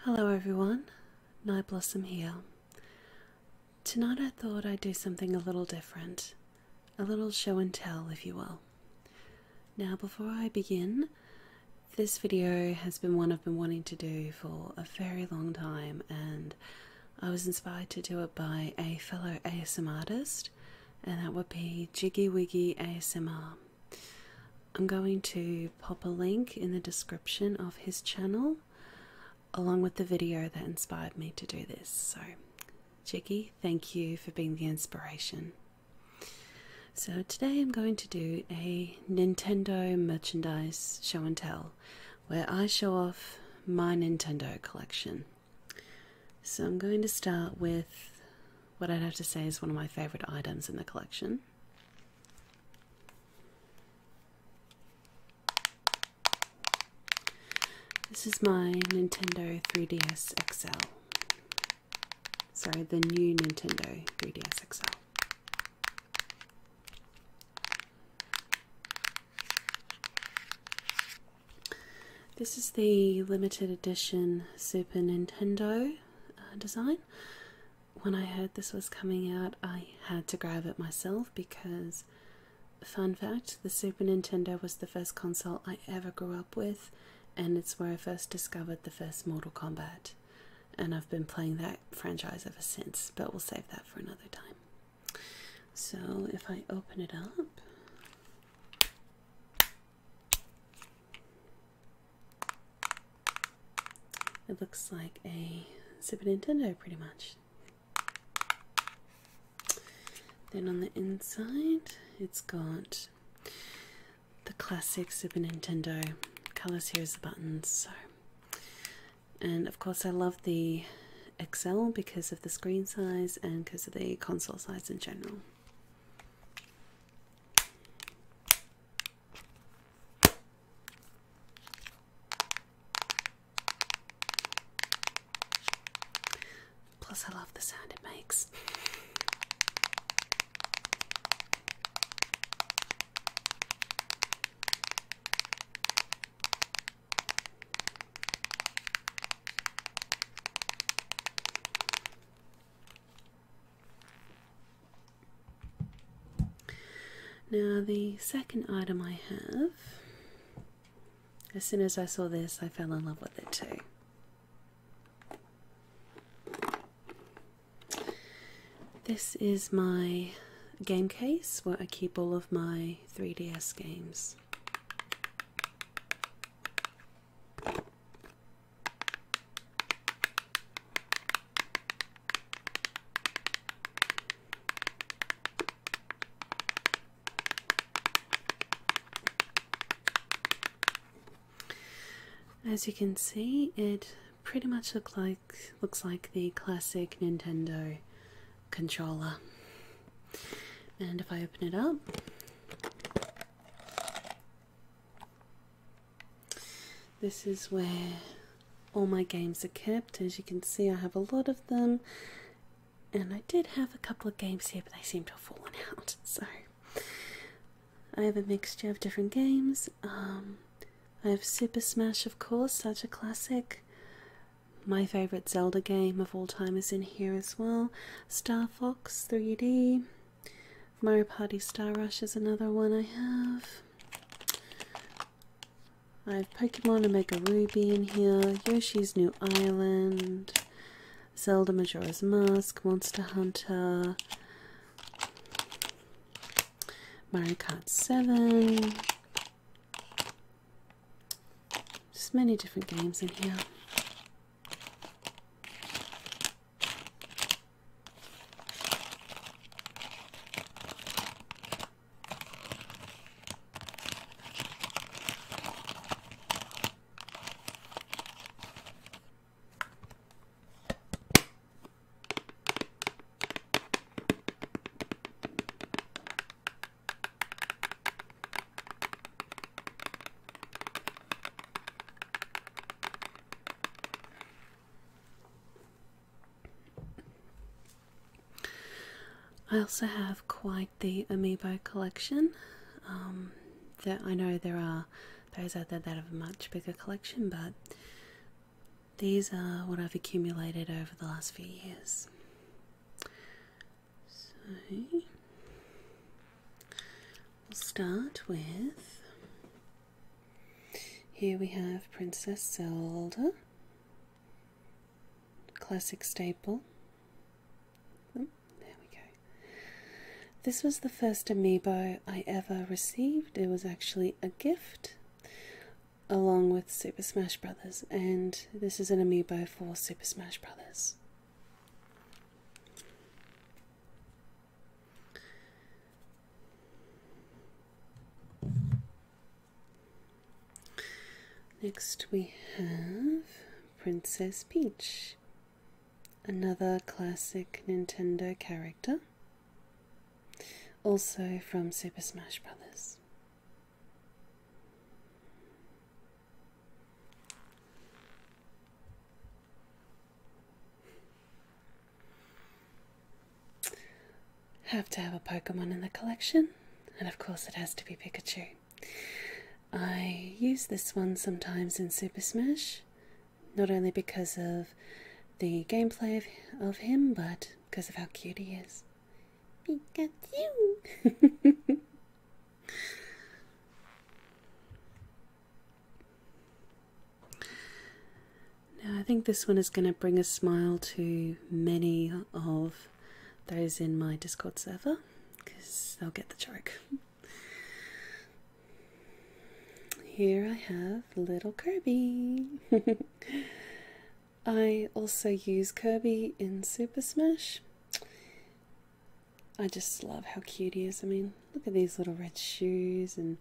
Hello everyone, NightBlossom here. Tonight I thought I'd do something a little different, a little show and tell if you will. Now before I begin, this video has been one I've been wanting to do for a very long time, and I was inspired to do it by a fellow ASMR artist, and that would be Jiggy Wiggy ASMR. I'm going to pop a link in the description of his channel along with the video that inspired me to do this. So Jiggy, thank you for being the inspiration. So today I'm going to do a Nintendo merchandise show and tell where I show off my Nintendo collection. So I'm going to start with what I'd have to say is one of my favorite items in the collection. This is my Nintendo 3DS XL. Sorry, the new Nintendo 3DS XL. This is the limited edition Super Nintendo design. When I heard this was coming out, I had to grab it myself because, fun fact, the Super Nintendo was the first console I ever grew up with, and it's where I first discovered the first Mortal Kombat, and I've been playing that franchise ever since, but we'll save that for another time. So if I open it up, it looks like a Super Nintendo pretty much. Then on the inside it's got the classic Super Nintendo colours. Here's the buttons. So, and of course I love the XL because of the screen size and because of the console size in general. Plus I love the sound it makes. Now the second item I have, as soon as I saw this I fell in love with it too. This is my game case where I keep all of my 3DS games. As you can see, it pretty much looks like the classic Nintendo controller. And if I open it up, this is where all my games are kept. As you can see, I have a lot of them, and I did have a couple of games here, but they seem to have fallen out. So I have a mixture of different games. I have Super Smash, of course, such a classic. My favourite Zelda game of all time is in here as well. Star Fox 3D. Mario Party Star Rush is another one I have. I have Pokemon Omega Ruby in here. Yoshi's New Island. Zelda Majora's Mask. Monster Hunter. Mario Kart 7. Just many different games in here. I also have quite the amiibo collection. That I know there are those out there that have a much bigger collection, but These are what I've accumulated over the last few years. So we'll start with, here we have Princess Zelda, classic staple. Oh, there we go. This was the first amiibo I ever received. It was actually a gift along with Super Smash Brothers, and this is an amiibo for Super Smash Brothers. Next we have Princess Peach, another classic Nintendo character, also from Super Smash Brothers. Have to have a Pokemon in the collection, and of course it has to be Pikachu. I use this one sometimes in Super Smash, not only because of the gameplay of him, but because of how cute he is. Pikachu! Now I think this one is going to bring a smile to many of those in my Discord server, because they'll get the joke. Here I have little Kirby. I also use Kirby in Super Smash. I just love how cute he is. I mean, look at these little red shoes and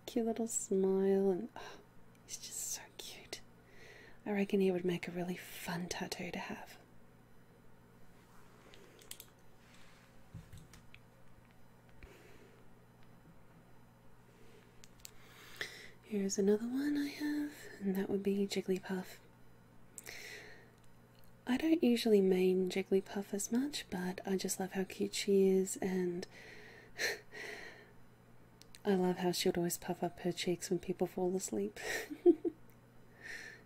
cute little smile, and oh, he's just so cute. I reckon he would make a really fun tattoo to have. Here's another one I have, and that would be Jigglypuff. I don't usually main Jigglypuff as much, but I just love how cute she is, and I love how she would always puff up her cheeks when people fall asleep.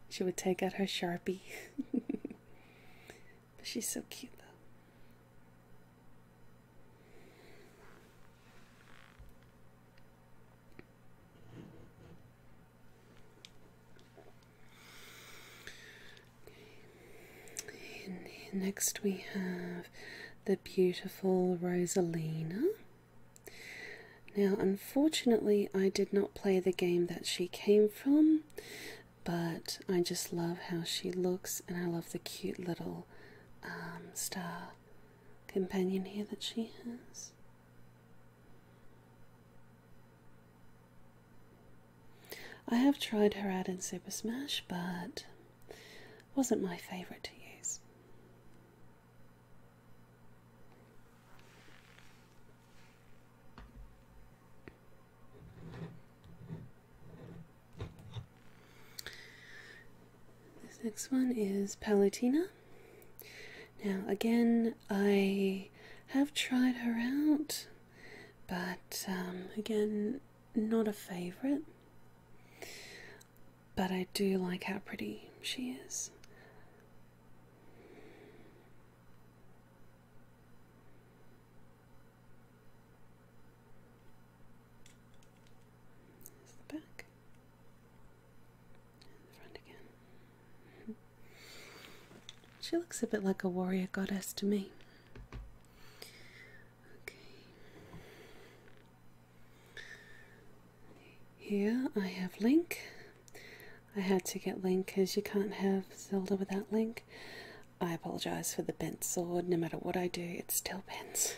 She would take out her Sharpie. But she's so cute though. Next we have the beautiful Rosalina. Now unfortunately I did not play the game that she came from, but I just love how she looks, and I love the cute little star companion here that she has. I have tried her out in Super Smash, but wasn't my favourite to use. This next one is Palutena. Now again, I have tried her out, but again, not a favourite. But I do like how pretty she is. There's the back. And the front again. She looks a bit like a warrior goddess to me. Okay. Here I have Link. I had to get Link because you can't have Zelda without Link. I apologise for the bent sword. No matter what I do, it still bends.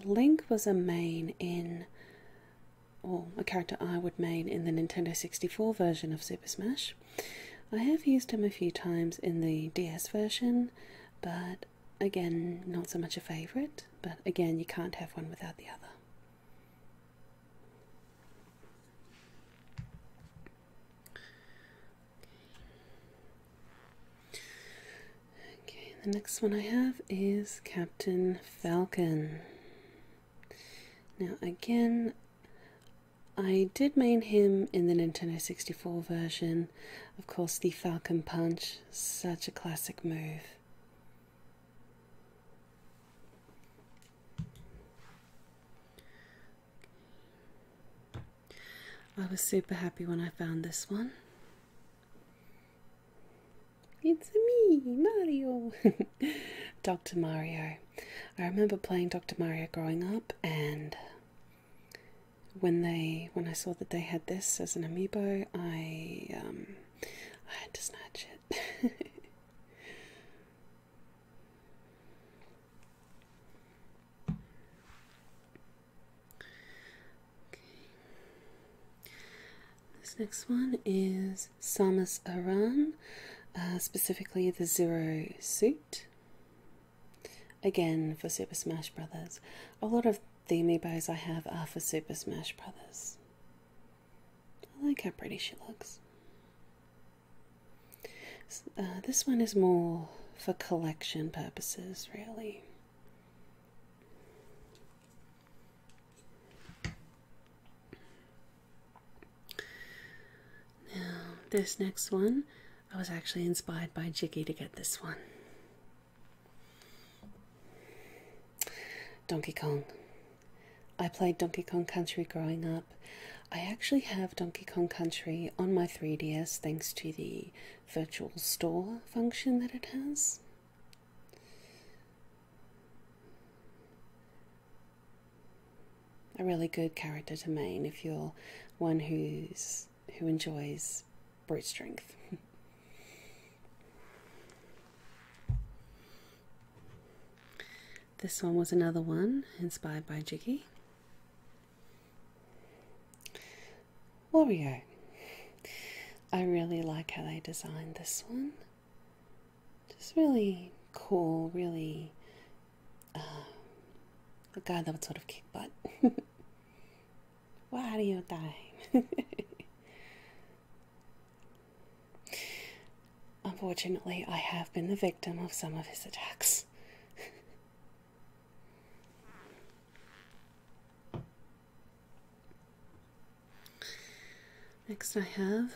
Link was a main in, or a character I would main in the Nintendo 64 version of Super Smash. I have used him a few times in the DS version, but again, not so much a favourite. But again, you can't have one without the other. The next one I have is Captain Falcon. Now again, I did main him in the Nintendo 64 version. Of course, the Falcon Punch, such a classic move. I was super happy when I found this one. It's me, Mario! Dr. Mario. I remember playing Dr. Mario growing up, and when I saw that they had this as an amiibo, I had to snatch it. This next one is Samus Aran, specifically the Zero suit. Again, for Super Smash Brothers. A lot of the amiibos I have are for Super Smash Brothers. I like how pretty she looks. This one is more for collection purposes, really. Now, this next one, I was actually inspired by Jiggy to get this one. Donkey Kong. I played Donkey Kong Country growing up. I actually have Donkey Kong Country on my 3DS thanks to the virtual store function that it has. A really good character to main if you're one who enjoys brute strength. This one was another one inspired by Jiggy. Wario. I really like how they designed this one. Just really cool, really a guy that would sort of kick butt. Wario time. Unfortunately, I have been the victim of some of his attacks. Next I have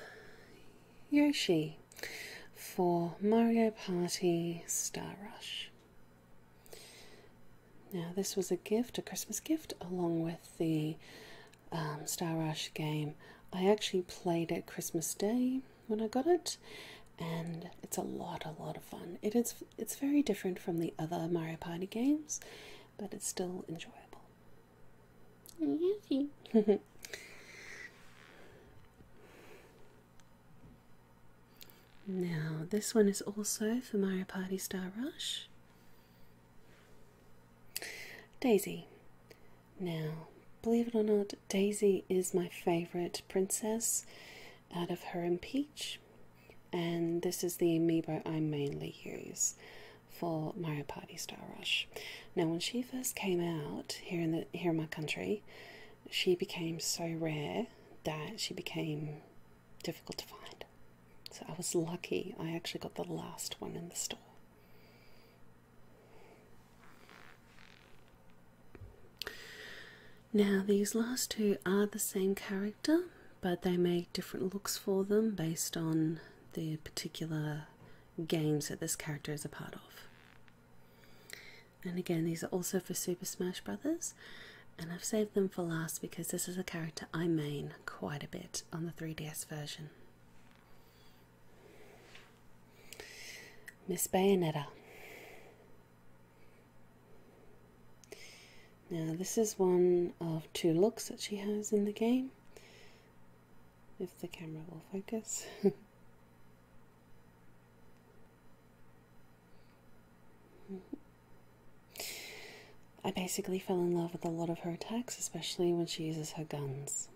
Yoshi for Mario Party Star Rush. Now this was a gift, a Christmas gift, along with the Star Rush game. I actually played it Christmas Day when I got it, and it's a lot of fun. It's very different from the other Mario Party games, but it's still enjoyable. Yoshi. Now, this one is also for Mario Party Star Rush. Daisy. Now, believe it or not, Daisy is my favourite princess out of her and Peach, and this is the amiibo I mainly use for Mario Party Star Rush. Now, when she first came out here in my country, she became so rare that she became difficult to find. So I was lucky, I actually got the last one in the store. Now these last two are the same character, but they make different looks for them based on the particular games that this character is a part of. And again, these are also for Super Smash Brothers, and I've saved them for last because this is a character I main quite a bit on the 3DS version. Miss Bayonetta. Now this is one of two looks that she has in the game, if the camera will focus. I basically fell in love with a lot of her attacks, especially when she uses her guns.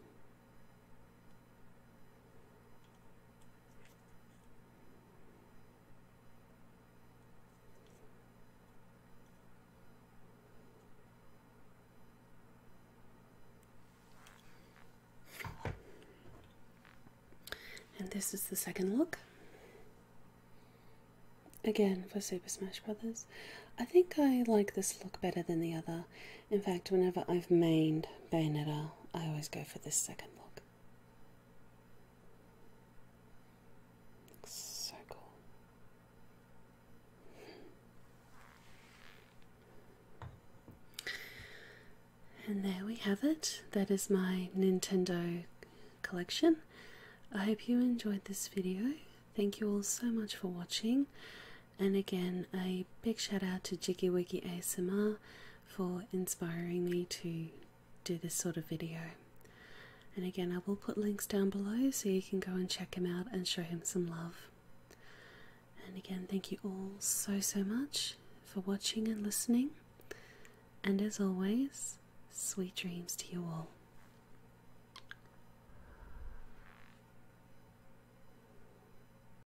And this is the second look. Again, for Super Smash Brothers. I think I like this look better than the other. In fact, whenever I've mained Bayonetta, I always go for this second look. And there we have it. That is my Nintendo collection. I hope you enjoyed this video. Thank you all so much for watching. And again, a big shout out to Jiggy Wiggy ASMR for inspiring me to do this sort of video. And again, I will put links down below so you can go and check him out and show him some love. And again, thank you all so much for watching and listening. And as always, sweet dreams to you all.